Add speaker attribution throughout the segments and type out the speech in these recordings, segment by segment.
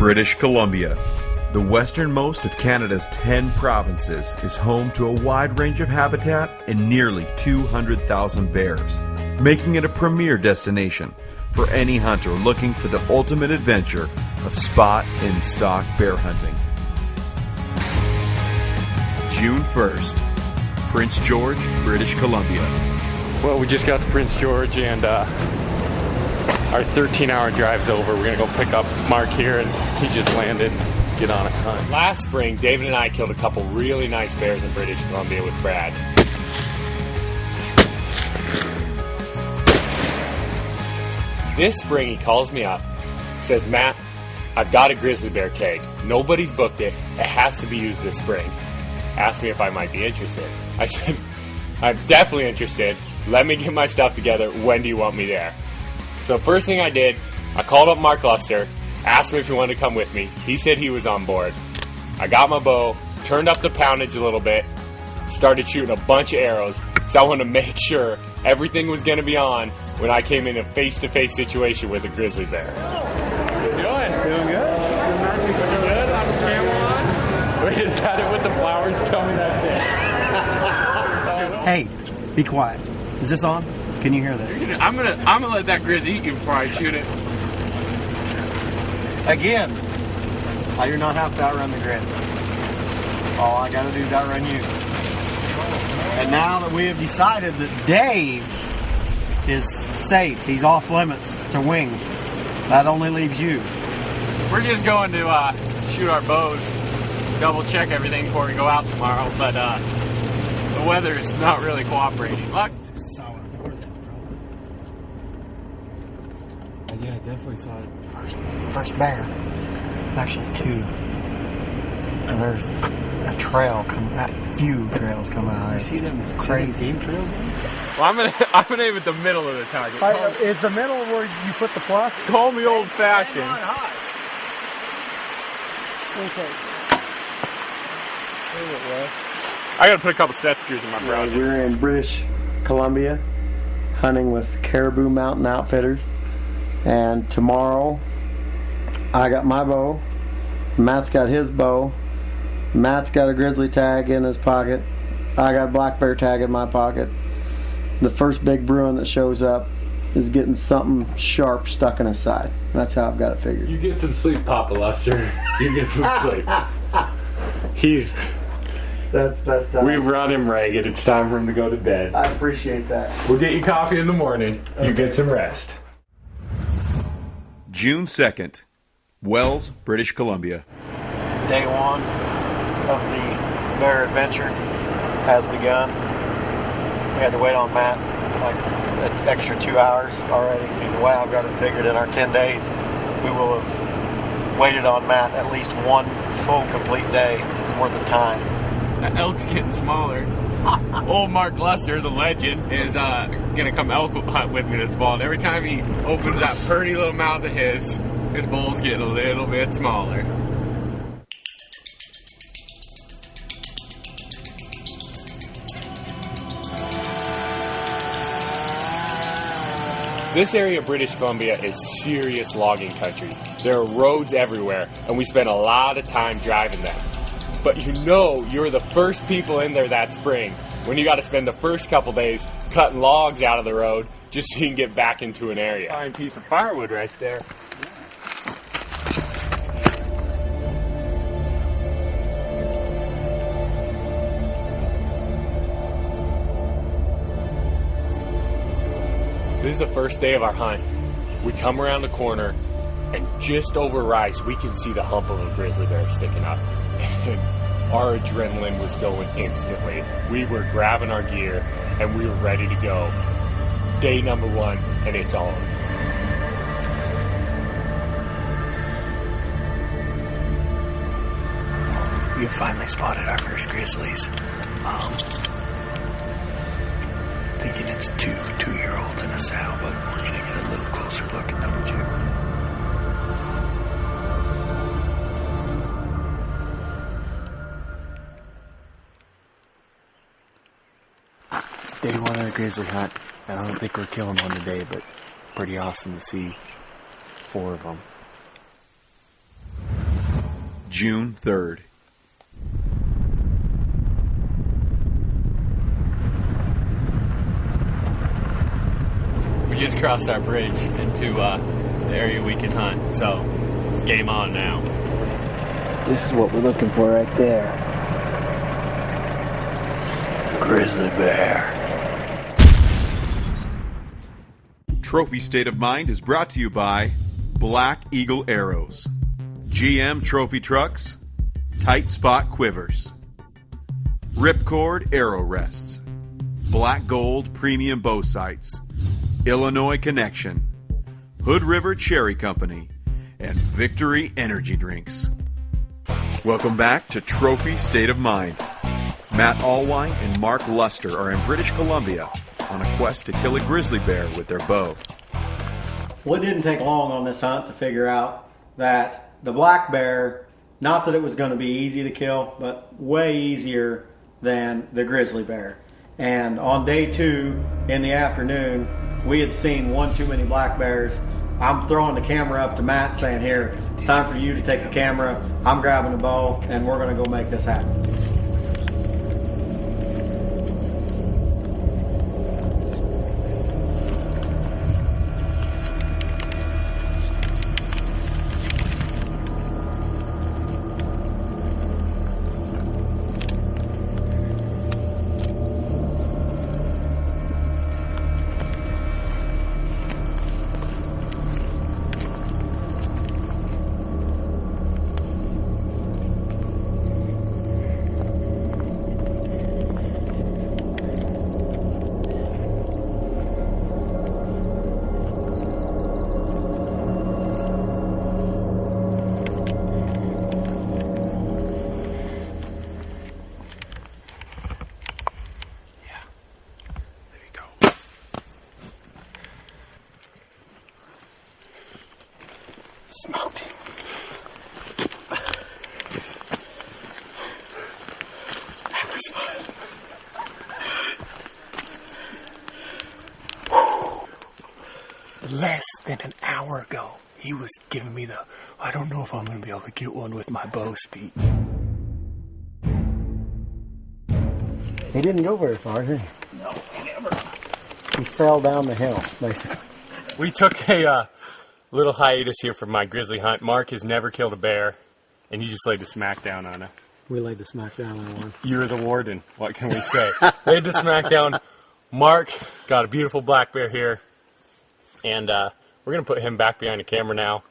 Speaker 1: British Columbia, the westernmost of Canada's 10 provinces, is home to a wide range of habitat and nearly 200,000 bears, making it a premier destination for any hunter looking for the ultimate adventure of spot and stock bear hunting. June 1st, Prince George, British Columbia.
Speaker 2: Well, we just got to Prince George and our 13-hour drive's over. We're gonna go pick up Mark here, and he just landed. Get on a hunt.
Speaker 3: Last spring, David and I killed a couple really nice bears in British Columbia with Brad. This spring, he calls me up, says, "Matt, I've got a grizzly bear tag. Nobody's booked it. It has to be used this spring." Asked me if I might be interested. I said, "I'm definitely interested. Let me get my stuff together. When do you want me there?" So first thing I did, I called up Mark Luster, asked him if he wanted to come with me. He said he was on board. I got my bow, turned up the poundage a little bit, started shooting a bunch of arrows, because I wanted to make sure everything was going to be on when I came in a face-to-face situation with a grizzly bear.
Speaker 2: How you doing? Doing good. Good? I'm a camera on. Wait, is that it with the flowers? Tell me that's it.
Speaker 4: Hey, be quiet. Is this on? Can you hear that?
Speaker 5: I'm gonna let that grizzly eat you before I shoot it.
Speaker 4: Again, I do not have to outrun the grizzly. All I gotta do is outrun you. And now that we have decided that Dave is safe, he's off limits to wing, that only leaves you.
Speaker 5: We're just going to shoot our bows, double check everything before we go out tomorrow, but the weather's not really cooperating. Luck.
Speaker 2: Yeah, I definitely saw it.
Speaker 4: First bear. Actually, two. And there's a trail few trails coming out. You see them crazy trails?
Speaker 5: Well, I'm gonna aim at the middle of the target.
Speaker 4: Is the middle where you put the plus?
Speaker 5: Call me old fashioned.
Speaker 4: Okay.
Speaker 5: I gotta put a couple set screws in my brow.
Speaker 4: We're in British Columbia hunting with Cariboo Mountain Outfitters. And tomorrow, I got my bow, Matt's got his bow, Matt's got a grizzly tag in his pocket, I got a black bear tag in my pocket. The first big bruin that shows up is getting something sharp stuck in his side. That's how I've got it figured.
Speaker 2: You get some sleep, Papa Lester. You get some sleep.
Speaker 4: That's
Speaker 2: We've run him ragged. It's time for him to go to bed.
Speaker 4: I appreciate that.
Speaker 2: We'll get you coffee in the morning. Okay. You get some rest.
Speaker 1: June 2nd, Wells, British Columbia.
Speaker 4: Day one of the bear adventure has begun. We had to wait on Matt like an extra 2 hours already. And the way I've got it figured, in our 10 days, we will have waited on Matt at least one full complete day. It's worth of time.
Speaker 5: The elk's getting smaller. Old Mark Luster, the legend, is gonna come elk hunt with me this fall. And every time he opens that pretty little mouth of his bull's getting a little bit smaller.
Speaker 3: This area of British Columbia is serious logging country. There are roads everywhere, and we spend a lot of time driving them. But you know you're the first people in there that spring when you got to spend the first couple days cutting logs out of the road just so you can get back into an area.
Speaker 5: Fine piece of firewood right there.
Speaker 3: This is the first day of our hunt. We come around the corner, and just over rise, we can see the hump of a grizzly bear sticking up. And our adrenaline was going instantly. We were grabbing our gear, and we were ready to go. Day number one, and it's on.
Speaker 6: We have finally spotted our first grizzlies. Thinking it's two-year-olds in a sow, but we're gonna get a little closer look and double check. It's day one of the grizzly hunt. I don't think we're killing one today, but pretty awesome to see 4 of them.
Speaker 1: June 3rd.
Speaker 3: We just crossed our bridge into the area we can hunt, so it's game on now.
Speaker 6: This is what we're looking for right there. Grizzly bear.
Speaker 1: Trophy State of Mind is brought to you by Black Eagle Arrows, GM Trophy Trucks, Tight Spot Quivers, Ripcord Arrow Rests, Black Gold Premium Bow Sights, Illinois Connection, Hood River Cherry Company, and Victory Energy Drinks. Welcome back to Trophy State of Mind. Matt Allwine and Mark Luster are in British Columbia on a quest to kill a grizzly bear with their bow.
Speaker 4: Well, it didn't take long on this hunt to figure out that the black bear, not that it was going to be easy to kill, but way easier than the grizzly bear. And on day 2 in the afternoon, we had seen one too many black bears. I'm throwing the camera up to Matt saying, here, it's time for you to take the camera. I'm grabbing the bow, and we're going to go make this happen.
Speaker 6: Smoked him. That was fun. Less than an hour ago, he was giving me the, I don't know if I'm going to be able to get one with my bow speech.
Speaker 4: He didn't go very far, did he?
Speaker 6: No, never.
Speaker 4: He fell down the hill, basically.
Speaker 3: We took a little hiatus here from my grizzly hunt. Mark has never killed a bear, and you just laid the smack down on it.
Speaker 4: We laid the smack down on one.
Speaker 3: You're the warden. What can we say? Laid the smack down. Mark got a beautiful black bear here, and we're going to put him back behind the camera now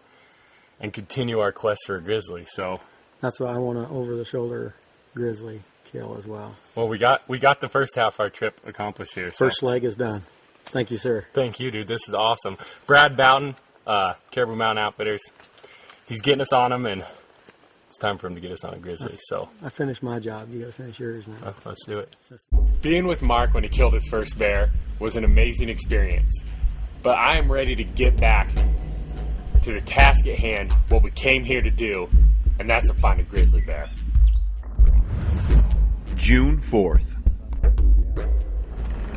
Speaker 3: and continue our quest for a grizzly. So
Speaker 4: That's why I want an over-the-shoulder grizzly kill as well.
Speaker 3: well, we got the first half of our trip accomplished here. So.
Speaker 4: First leg is done. Thank you, sir.
Speaker 3: Thank you, dude. This is awesome. Brad Bowden, Cariboo Mountain Outfitters. He's getting us on him, and it's time for him to get us on a grizzly. So
Speaker 4: I finished my job. You got to finish yours now.
Speaker 3: let's do it. Being with Mark when he killed his first bear was an amazing experience. But I am ready to get back to the task at hand, what we came here to do, and that's to find a grizzly bear.
Speaker 1: June 4th.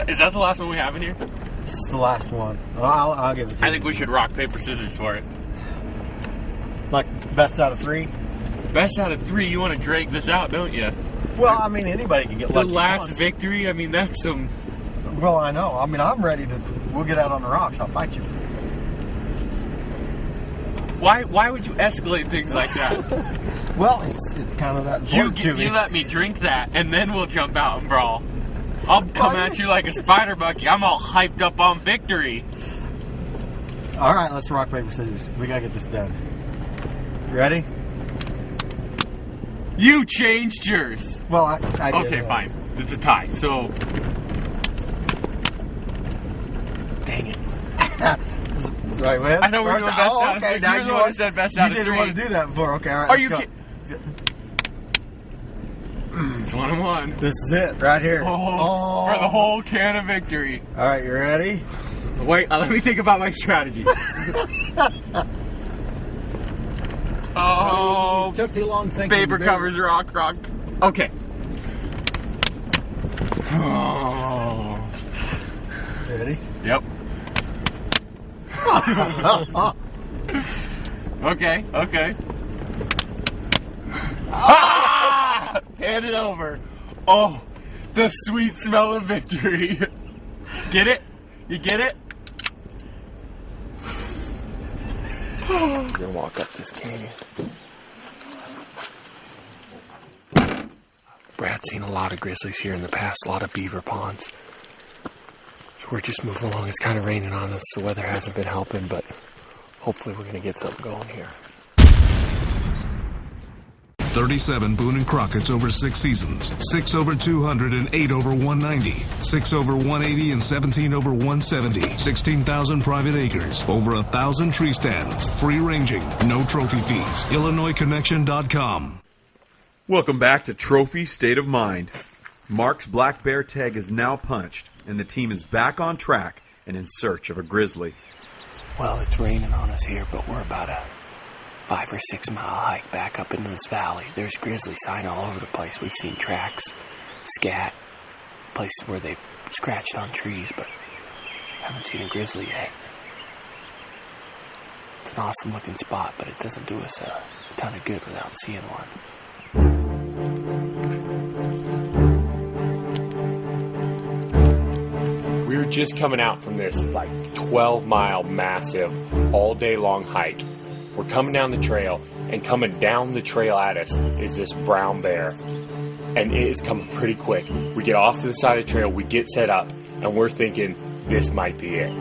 Speaker 3: Is that the last one we have in here?
Speaker 4: This is the last one. I'll give it to you.
Speaker 3: I think we should rock, paper, scissors for it.
Speaker 4: Like, best out of 3?
Speaker 3: Best out of 3, you want to drag this out, don't you?
Speaker 4: Well, I mean, anybody can get
Speaker 3: The
Speaker 4: lucky
Speaker 3: last
Speaker 4: once.
Speaker 3: victory, I mean, that's some...
Speaker 4: Well, I know. I mean, I'm ready to... We'll get out on the rocks. I'll fight you.
Speaker 3: Why would you escalate things like that?
Speaker 4: Well, it's kind of that important to me.
Speaker 3: You let me drink that, and then we'll jump out and brawl. I'll come at you like a spider monkey. I'm all hyped up on victory.
Speaker 4: All right, let's rock, paper, scissors. We got to get this done. You ready?
Speaker 3: You changed yours.
Speaker 4: Well, I did.
Speaker 3: Okay, fine. It's a tie. So, dang it.
Speaker 4: Right, man?
Speaker 3: I thought we were doing best out of 3.
Speaker 4: Now
Speaker 3: You're the one who said best out of 3.
Speaker 4: You didn't want to do that before. Okay, all right.
Speaker 3: Are
Speaker 4: let's
Speaker 3: you
Speaker 4: go.
Speaker 3: kidding? It's 1-1.
Speaker 4: This is it, right here.
Speaker 3: Oh, for the whole can of victory.
Speaker 4: All right, you ready?
Speaker 3: Wait, let me think about my strategy. Oh,
Speaker 6: Took too long thinking.
Speaker 3: paper covers rock. Okay. Oh.
Speaker 4: Ready?
Speaker 3: Yep. Okay.
Speaker 5: Ah! Hand it over. Oh, the sweet smell of victory. Get it? You get it?
Speaker 6: I'm gonna walk up this canyon. Brad's seen a lot of grizzlies here in the past, a lot of beaver ponds. So we're just moving along. It's kind of raining on us. The weather hasn't been helping, but hopefully we're gonna get something going here.
Speaker 7: 37 Boone and Crockett's over 6 seasons. 6 over 200 and 8 over 190. 6 over 180 and 17 over 170. 16,000 private acres. Over 1,000 tree stands. Free ranging. No trophy fees. IllinoisConnection.com.
Speaker 1: Welcome back to Trophy State of Mind. Mark's black bear tag is now punched, and the team is back on track and in search of a grizzly.
Speaker 6: Well, it's raining on us here, but we're about a 5 or 6 mile hike back up into this valley. There's grizzly sign all over the place. We've seen tracks, scat, places where they've scratched on trees, but haven't seen a grizzly yet. It's an awesome looking spot, but it doesn't do us a ton of good without seeing one.
Speaker 3: We were just coming out from this 12-mile massive all day long hike. We're coming down the trail, and coming down the trail at us is this brown bear. And it is coming pretty quick. We get off to the side of the trail, we get set up, and we're thinking this might be it.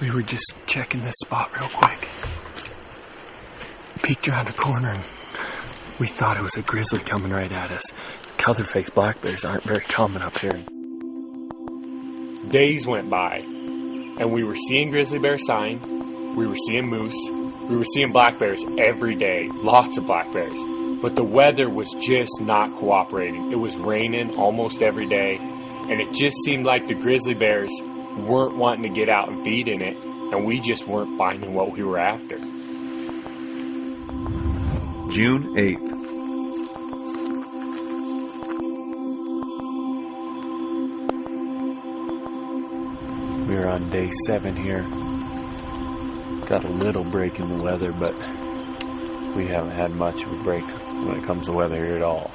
Speaker 6: We were just checking this spot real quick. Peeked around the corner and we thought it was a grizzly coming right at us. Color-faced black bears aren't very common up here.
Speaker 3: Days went by, and we were seeing grizzly bear sign, we were seeing moose, we were seeing black bears every day, lots of black bears. But the weather was just not cooperating. It was raining almost every day, and it just seemed like the grizzly bears weren't wanting to get out and feed in it, and we just weren't finding what we were after.
Speaker 1: June 8th.
Speaker 6: We're on day 7 here. Got a little break in the weather, but we haven't had much of a break when it comes to weather here at all.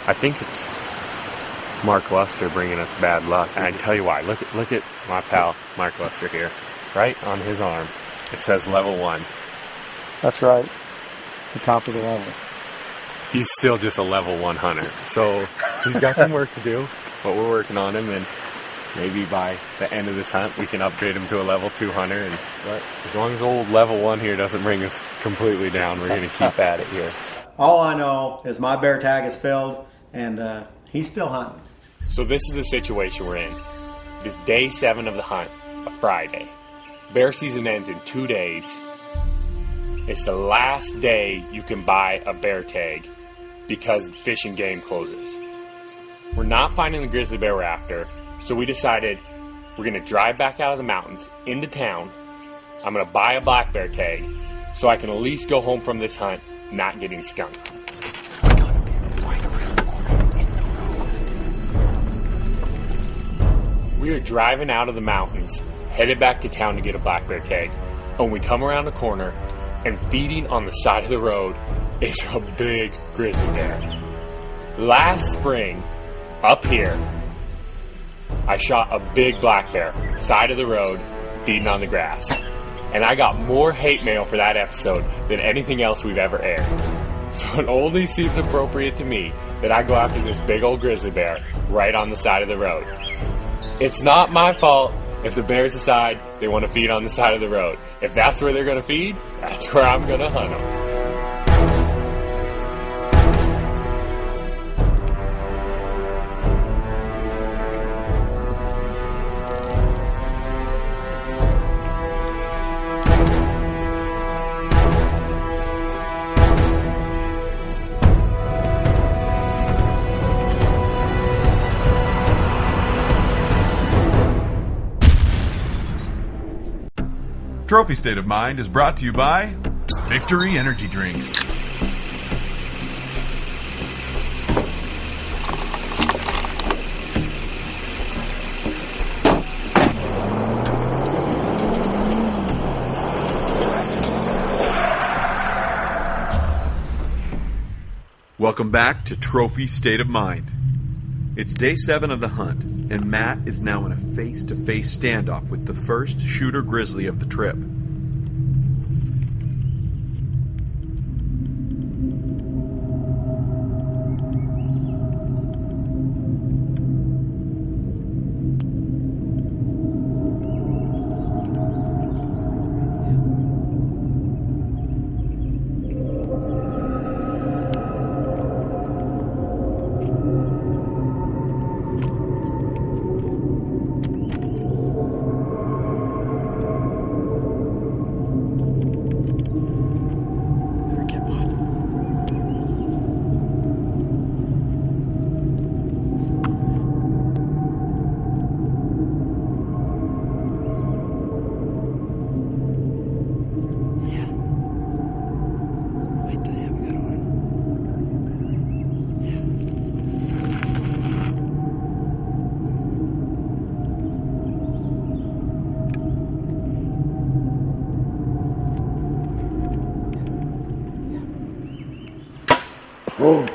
Speaker 3: I think it's Mark Luster bringing us bad luck. And I tell you why. Look at my pal Mark Luster here. Right on his arm, it says level 1.
Speaker 4: That's right. The top of the level.
Speaker 3: He's still just a level 1 hunter. So he's got some work to do, but we're working on him, and maybe by the end of this hunt we can upgrade him to a level 2 hunter. But as long as old level 1 here doesn't bring us completely down, we're going to keep at it here.
Speaker 4: All I know is my bear tag is filled, and he's still hunting.
Speaker 3: So this is the situation we're in. It's day 7 of the hunt, a Friday. Bear season ends in 2 days. It's the last day you can buy a bear tag because Fish and Game closes. We're not finding the grizzly bear we're after, so we decided we're going to drive back out of the mountains into town. I'm going to buy a black bear tag so I can at least go home from this hunt not getting skunked. We are driving out of the mountains, headed back to town to get a black bear tag. And when we come around the corner, and feeding on the side of the road is a big grizzly bear. Last spring, up here, I shot a big black bear, side of the road, feeding on the grass. And I got more hate mail for that episode than anything else we've ever aired. So it only seems appropriate to me that I go after this big old grizzly bear right on the side of the road. It's not my fault if the bears decide they want to feed on the side of the road. If that's where they're going to feed, that's where I'm going to hunt them.
Speaker 1: Trophy State of Mind is brought to you by Victory Energy Drinks. Welcome back to Trophy State of Mind. It's day 7 of the hunt, and Matt is now in a face-to-face standoff with the first shooter grizzly of the trip.
Speaker 6: Whoa.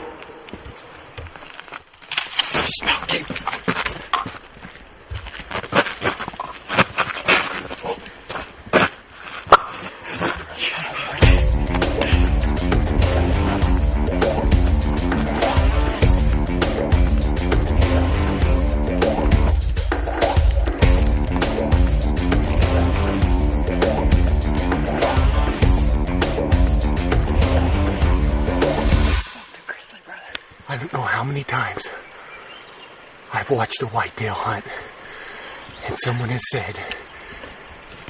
Speaker 6: Smoked him. I don't know how many times I've watched a whitetail hunt, and someone has said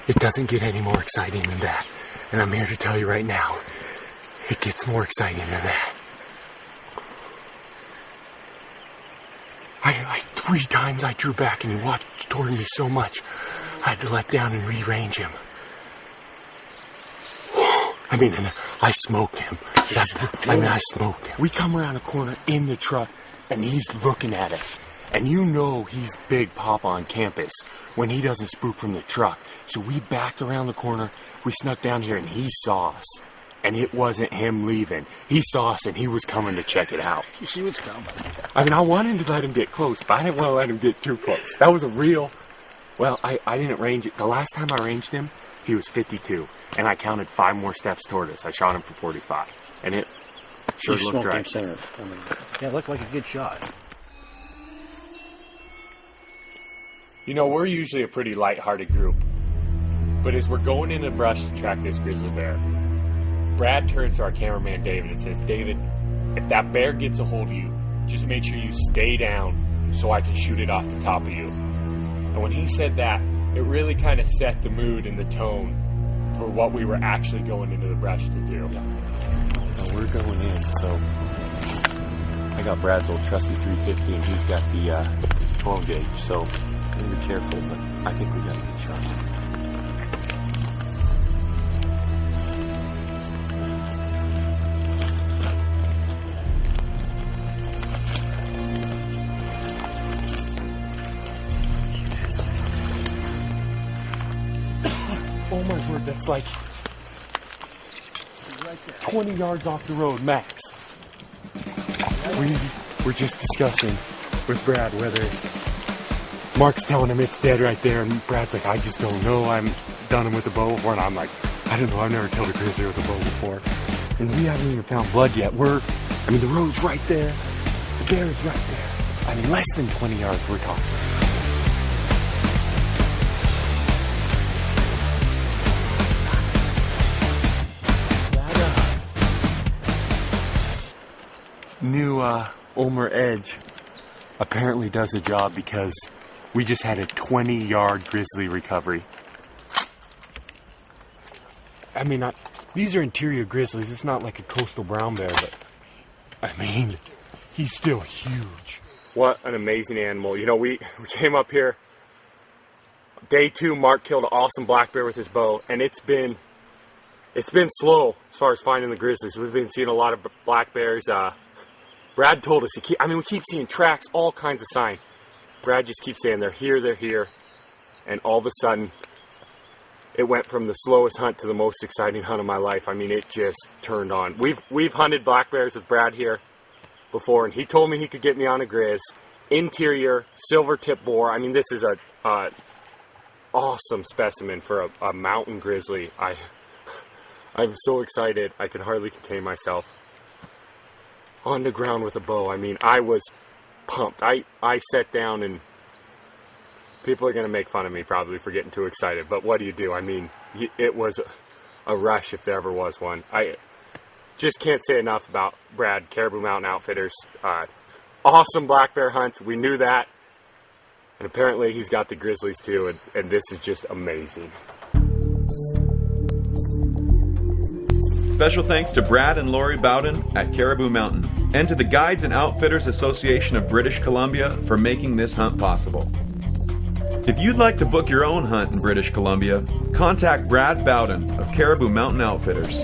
Speaker 6: it doesn't get any more exciting than that. And I'm here to tell you right now, it gets more exciting than that. I 3 times I drew back and he walked toward me so much, I had to let down and rearrange him. I mean, and I smoked him. I smoked him. We come around a corner in the truck, and he's looking at us. And you know he's Big Papa on campus when he doesn't spook from the truck. So we backed around the corner, we snuck down here, and he saw us. And it wasn't him leaving. He saw us, and he was coming to check it out.
Speaker 8: He was coming.
Speaker 6: I mean, I wanted to let him get close, but I didn't want to let him get too close. That was a real... Well, I didn't range it. The last time I ranged him, he was 52. And I counted 5 more steps toward us. I shot him for 45. And it sure looked right.
Speaker 8: Center. I mean, yeah, it looked like a good shot.
Speaker 3: You know, we're usually a pretty lighthearted group. But as we're going in the brush to track this grizzly bear, Brad turns to our cameraman David and says, David, if that bear gets a hold of you, just make sure you stay down so I can shoot it off the top of you. And when he said that, it really kind of set the mood and the tone for what we were actually going into the brush to do.
Speaker 6: So we're going in, so I got Brad's old trusty 350 and he's got the 12 gauge, so I'm going to be careful, but I think we got a good shot. Oh my word, that's like 20 yards off the road, max. We were just discussing with Brad whether Mark's telling him it's dead right there, and Brad's like, I just don't know. I haven't done him with a bow before, and I'm like, I don't know, I've never killed a grizzly with a bow before. And we haven't even found blood yet. The road's right there. The bear is right there. I mean, less than 20 yards we're talking. New Ulmer Edge apparently does the job because we just had a 20-yard grizzly recovery. I mean, these are interior grizzlies. It's not like a coastal brown bear, but I mean, he's still huge.
Speaker 3: What an amazing animal. You know, we came up here Day 2, Mark killed an awesome black bear with his bow, and it's been slow as far as finding the grizzlies. We've been seeing a lot of black bears. Brad told us, we keep seeing tracks, all kinds of sign. Brad just keeps saying they're here, and all of a sudden, it went from the slowest hunt to the most exciting hunt of my life. I mean, it just turned on. We've hunted black bears with Brad here before, and he told me he could get me on a grizz. Interior, silver tip boar. I mean, this is a awesome specimen for a mountain grizzly. I'm so excited, I could hardly contain myself. On the ground with a bow. I mean, I was pumped. I sat down, and people are going to make fun of me probably for getting too excited, but what do you do? I mean, it was a rush if there ever was one. I just can't say enough about Brad, Cariboo Mountain Outfitters. Awesome black bear hunts. We knew that. And apparently he's got the grizzlies too, and this is just amazing.
Speaker 1: Special thanks to Brad and Lori Bowden at Cariboo Mountain, and to the Guides and Outfitters Association of British Columbia for making this hunt possible. If you'd like to book your own hunt in British Columbia, contact Brad Bowden of Cariboo Mountain Outfitters.